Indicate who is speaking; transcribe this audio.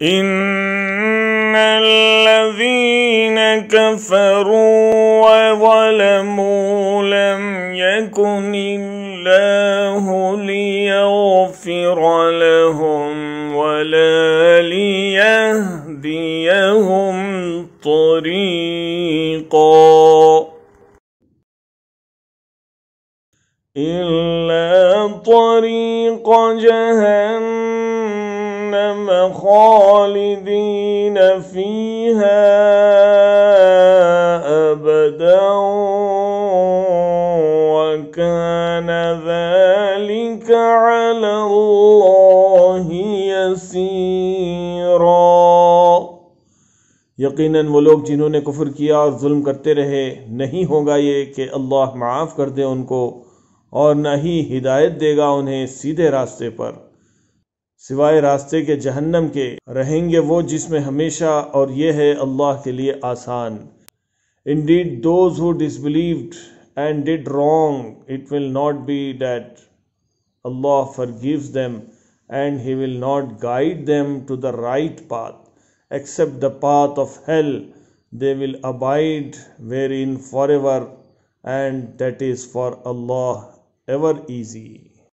Speaker 1: إن الذين كفروا وظلموا لم يكن الله ليغفر لهم ولا ليهديهم طريقا إلا طريق جهنم خالدين فيها أبدا وكان ذلك على الله يسيرا। यकीनन वो लोग जिन्होंने कुफ्र किया और जुल्म करते रहे, नहीं होगा ये कि अल्लाह माफ़ कर दे उनको और न ही हिदायत देगा उन्हें सीधे रास्ते पर, सिवाय रास्ते के जहन्नम के रहेंगे वो जिसमें हमेशा, और ये है अल्लाह के लिए आसान। Indeed, those who disbelieved and did wrong, it will not be that Allah forgives them and He will not guide them to the right path, except the path of hell. They will abide therein forever, and that is for Allah ever easy.